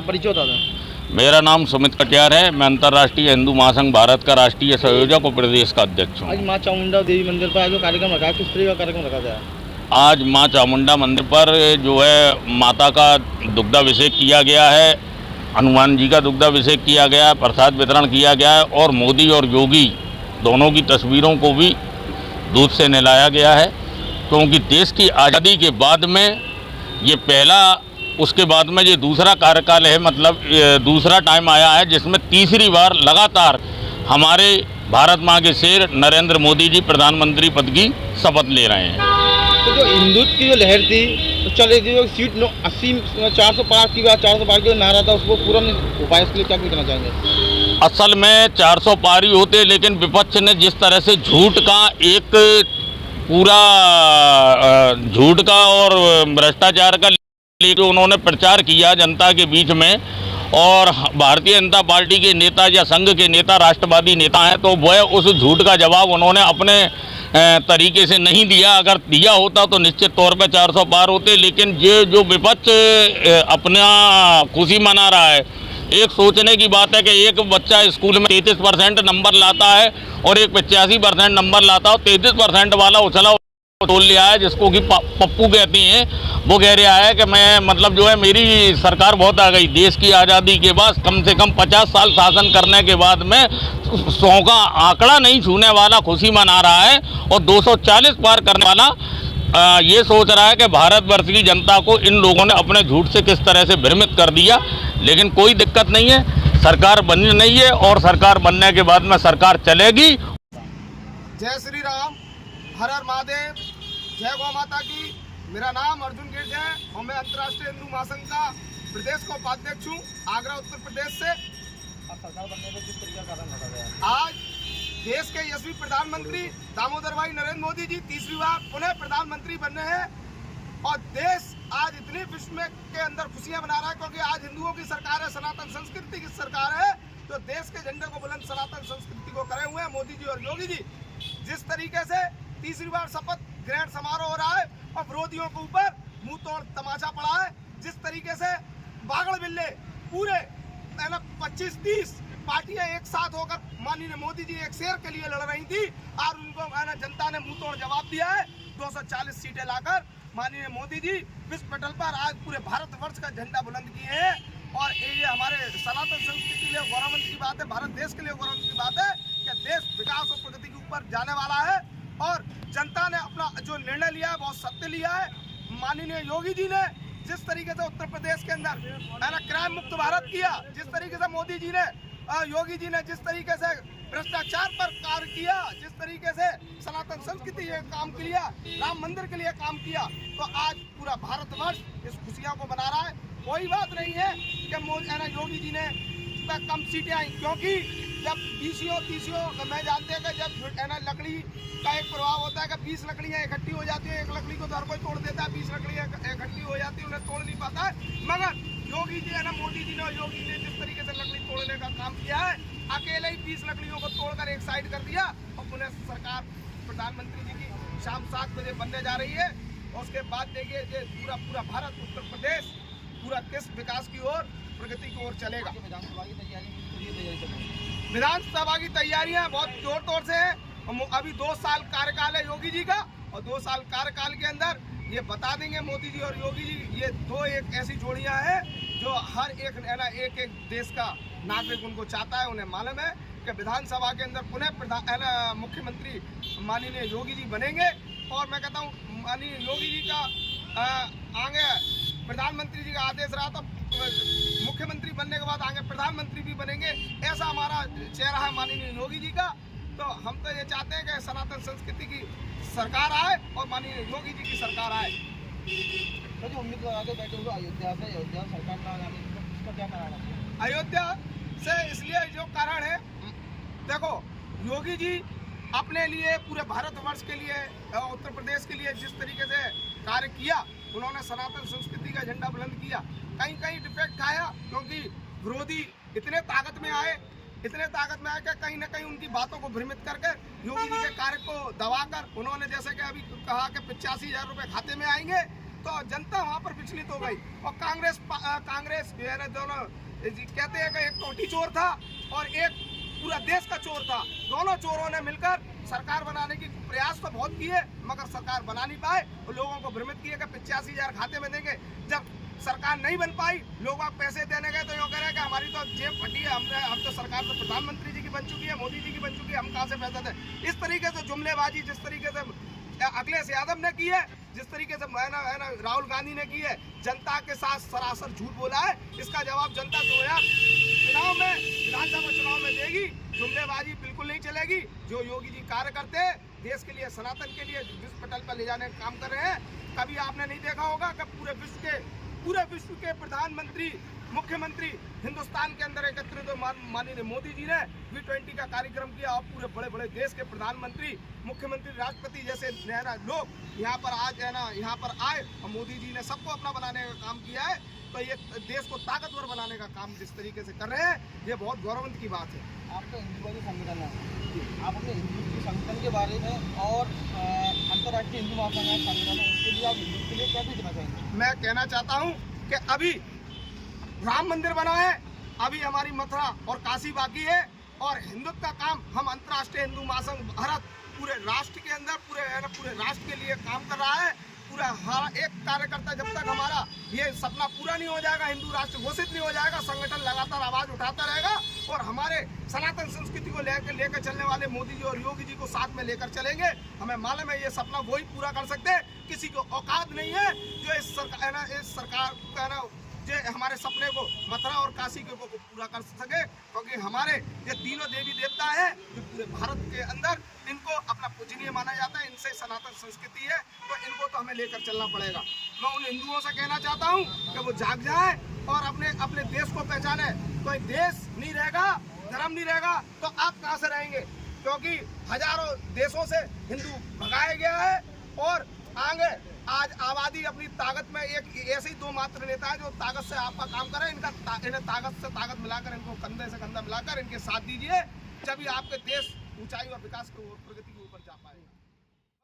परिचय बता दें। मेरा नाम सुमित कटियार है। मैं अंतर्राष्ट्रीय हिंदू महासंघ भारत का राष्ट्रीय संयोजक और प्रदेश का अध्यक्ष हूँ। आज माँ चामुंडा देवी मंदिर पर जो कार्यक्रम रखा है, किस तरह का कार्यक्रम रखा गया है? आज माँ चामुंडा मंदिर पर जो है माता का दुग्धाभिषेक किया गया है, हनुमान जी का दुग्धाभिषेक किया गया है, प्रसाद वितरण किया गया है और मोदी और योगी दोनों की तस्वीरों को भी दूध से नहलाया गया है, क्योंकि देश की आज़ादी के बाद में ये पहला, उसके बाद में ये दूसरा कार्यकाल है, मतलब दूसरा टाइम आया है जिसमें तीसरी बार लगातार हमारे भारत माँ के शेर नरेंद्र मोदी जी प्रधानमंत्री पद की शपथ ले रहे हैं। तो जो हिंदुत्व की जो लहर थी तो चल रही थी, जो सीट 400 पार की बात, 400 पार की नारा था, उसको पूरा उपाय इसके लिए क्या कहना चाहेंगे? असल में 400 पार ही होते, लेकिन विपक्ष ने जिस तरह से झूठ का एक पूरा झूठ का और भ्रष्टाचार का लेकर उन्होंने प्रचार किया जनता के बीच में, और भारतीय जनता पार्टी के नेता या संघ के नेता राष्ट्रवादी नेता हैं, तो वह उस झूठ का जवाब उन्होंने अपने तरीके से नहीं दिया। अगर दिया होता तो निश्चित तौर पे 400 पार होते, लेकिन ये जो विपक्ष अपना खुशी मना रहा है, एक सोचने की बात है कि एक बच्चा स्कूल में 33% नंबर लाता है और एक 85% नंबर लाता है, 33% वाला उछला तोल लिया है, जिसको कि पप्पू कहती हैं। वो कह रहा है कि मैं, मतलब जो है, मेरी सरकार बहुत आ गई। देश की आज़ादी के बाद कम से कम 50 साल शासन करने के बाद में 100 का आंकड़ा नहीं छूने वाला खुशी मना रहा है, और 240 पार करने वाला ये सोच रहा है कि भारतवर्ष की जनता को इन लोगों ने अपने झूठ से किस तरह से भ्रमित कर दिया। लेकिन कोई दिक्कत नहीं है, सरकार बनी नहीं है और सरकार बनने के बाद में सरकार चलेगी। जय श्री राम, हर हर महादेव, जय गौ माता की। मेरा नाम अर्जुन गिर्ज है और मैं अंतर्राष्ट्रीय हिंदू महासंघ का प्रदेश का उपाध्यक्ष हूँ, आगरा उत्तर प्रदेश से। सरकार बनने पर किस तरीके का कार्यक्रम रखा गया है? आज देश के यशस्वी प्रधानमंत्री दामोदर भाई नरेंद्र मोदी जी तीसरी बार पुनः प्रधानमंत्री बनने हैं, और देश आज इतनी विश्व में के अंदर खुशियां मना रहा है, क्योंकि आज हिंदुओं की सरकार है, सनातन संस्कृति की सरकार है, तो देश के झंडे को बुलंद सनातन संस्कृति को करे हुए हैं मोदी जी और योगी जी। जिस तरीके से तीसरी बार शपथ ग्रहण समारोह हो रहा है और विरोधियों के ऊपर मुंह तोड़ तमाचा पड़ा है, जिस तरीके से बागड़ बिल्ले पूरे 25-30 पार्टियां एक साथ होकर माननीय मोदी जी एक शेर के लिए लड़ रही थी, और उनको जनता ने मुंह तोड़ जवाब दिया है। 240 सीटें लाकर माननीय मोदी जी विश्व पटल पर आज पूरे भारतवर्ष का झंडा बुलंद किए हैं, और ये हमारे सनातन संस्कृति के लिए गौरवान्वित की बात है, भारत देश के लिए गौरवान्वित की बात है कि देश विकास और प्रगति के ऊपर जाने वाला है, और जनता ने अपना जो निर्णय लिया है बहुत सत्य लिया है। माननीय योगी जी ने जिस तरीके से उत्तर प्रदेश के अंदर क्राइम मुक्त भारत किया, जिस तरीके से मोदी जी ने, योगी जी ने जिस तरीके से भ्रष्टाचार पर कार्य किया, जिस तरीके से सनातन संस्कृति के काम किया, राम मंदिर के लिए काम किया, तो आज पूरा भारतवर्ष इस खुशियों को मना रहा है। कोई बात नहीं है कि योगी जी ने कम सीटें आई, क्योंकि जब बीसीओ मैं जानते हैं कि जब लकड़ी का एक प्रभाव होता है कि 20 लकड़ियाँ इकट्ठी हो जाती है, एक लकड़ी को तो हर कोई तोड़ देता है, 20 लकड़ियाँ इकट्ठी हो जाती है, उन्हें तोड़ नहीं पाता है। मगर योगी जी मोदी जी ने और योगी ने जिस तरीके से लकड़ी तोड़ने का काम किया है, अकेले ही 20 लकड़ियों को तोड़कर एक साइड कर दिया, और पुनः सरकार प्रधानमंत्री जी की शाम 7 बजे बनने जा रही है। और उसके बाद देखिए पूरा भारत, उत्तर प्रदेश पूरा किस विकास की ओर, प्रगति की ओर चलेगा। विधानसभा की तैयारियां बहुत जोर तोर से है। अभी 2 साल कार्यकाल है योगी जी का, और 2 साल कार्यकाल के अंदर ये बता देंगे मोदी जी और योगी जी, ये दो एक ऐसी जोड़ियां हैं जो हर एक देश का नागरिक उनको चाहता है। उन्हें मालूम है कि विधानसभा के अंदर पुनः मुख्यमंत्री माननीय योगी जी बनेंगे, और मैं कहता हूँ माननीय योगी जी का आगे प्रधानमंत्री जी का आदेश रहा, तो मुख्यमंत्री बनने के बाद आगे प्रधानमंत्री भी बनेंगे, ऐसा हमारा चेहरा है माननीय योगी जी का। तो हम तो ये चाहते हैं कि सनातन संस्कृति की सरकार आए और माननीय योगी जी की सरकार आए। तो जो उम्मीद लगा के बैठे हुए अयोध्या से, अयोध्या सरकार ना आने का क्या कारण है? अयोध्या से इसलिए जो कारण है, देखो योगी जी अपने लिए, पूरे भारतवर्ष के लिए, उत्तर प्रदेश के लिए जिस तरीके से कार्य किया, उन्होंने सनातन संस्कृति का झंडा बुलंद किया। कहीं कहीं डिफेक्ट आया, क्योंकि विरोधी इतने ताकत में आए कि कहीं ना कहीं उनकी बातों को भ्रमित करके योगी जी के कार्य को दबाकर, उन्होंने जैसे कि अभी कहा कि 85,000 रुपये खाते में आएंगे, तो जनता वहां पर विचलित हो गई। और कांग्रेस दोनों कहते हैं कि एक कोठी चोर था और एक पूरा देश का चोर था। दोनों चोरों ने मिलकर सरकार बनाने की प्रयास तो बहुत किए, मगर सरकार बना नहीं पाए और लोगों को भ्रमित किए कि 85,000 खाते में देंगे। जब सरकार नहीं बन पाई, लोग पैसे देने गए तो यूँ कह रहे हैं कि हमारी तो जेब फटी है, हम तो सरकार तो प्रधानमंत्री जी की बन चुकी है, मोदी जी की बन चुकी है, हम कहाँ से पैसा दें। इस तरीके से जुमलेबाजी जिस तरीके से अखिलेश यादव ने की है, जिस तरीके से राहुल गांधी ने की है, जनता के साथ सरासर झूठ बोला है, इसका जवाब जनता 2000 चुनाव में, विधानसभा चुनाव में देगी। जुमलेबाजी बिल्कुल नहीं चलेगी। जो योगी जी कार्य करते हैं देश के लिए, सनातन के लिए, विश्व पटल पर ले जाने का काम कर रहे हैं, कभी आपने नहीं देखा होगा कि पूरे विश्व के प्रधानमंत्री, मुख्यमंत्री हिंदुस्तान के अंदर एकत्रित माननीय मोदी जी ने G20 का कार्यक्रम किया और पूरे बड़े बड़े देश के प्रधानमंत्री, मुख्यमंत्री, राष्ट्रपति जैसे लोग यहाँ पर आज यहाँ पर आए और मोदी जी ने सबको अपना बनाने का काम किया है। तो ये देश को ताकतवर बनाने का काम जिस तरीके से कर रहे हैं, ये बहुत गौरवंत की बात है। आपका हिंदुवादी संगठन है, आप अपने हिंदू संगठन के बारे में और अंतर्राष्ट्रीय हिंदू महासंघ संगठन है, उसके लिए आप हिंदू के लिए क्या कहना चाहेंगे? मैं कहना चाहता हूँ कि अभी राम मंदिर बना है, अभी हमारी मथुरा और काशी बाकी है, और हिंदुत्व का काम हम अंतर्राष्ट्रीय हिंदू महासंघ भारत पूरे राष्ट्र के अंदर पूरे राष्ट्र के लिए काम कर रहा है। पूरा हर एक कार्यकर्ता, जब तक हमारा ये सपना पूरा नहीं हो जाएगा, हिंदू राष्ट्र घोषित नहीं हो जाएगा, संगठन लगातार आवाज उठाता रहेगा और हमारे सनातन संस्कृति को लेकर चलने वाले मोदी जी और योगी जी को साथ में लेकर चलेंगे। हमें मालूम है ये सपना वही पूरा कर सकते हैं, किसी को औकात नहीं है जो इस सरकार का जो हमारे सपने को मथुरा और काशी को पूरा कर सके, क्योंकि हमारे ये तीनों देवी देवता हैं जो पूरे भारत के अंदर, इनको अपना पूजनीय माना जाता है, इनसे सनातन संस्कृति है, तो इनको तो हमें लेकर चलना पड़ेगा। मैं उन हिंदुओं से कहना चाहता हूँ कि वो जाग जाए और अपने देश को पहचाने। तो देश नहीं रहेगा, धर्म नहीं रहेगा तो आप कहाँ से रहेंगे? क्योंकि हजारों देशों से हिंदू भगाया गया है और आगे आज आबादी अपनी ताकत में एक ऐसे ही दो मात्र नेता है जो ताकत से आपका काम करें। इन्हें ताकत से ताकत मिलाकर, इनको कंधे से कंधा मिलाकर इनके साथ दीजिए, जब आपके देश ऊंचाई और विकास की प्रगति के ऊपर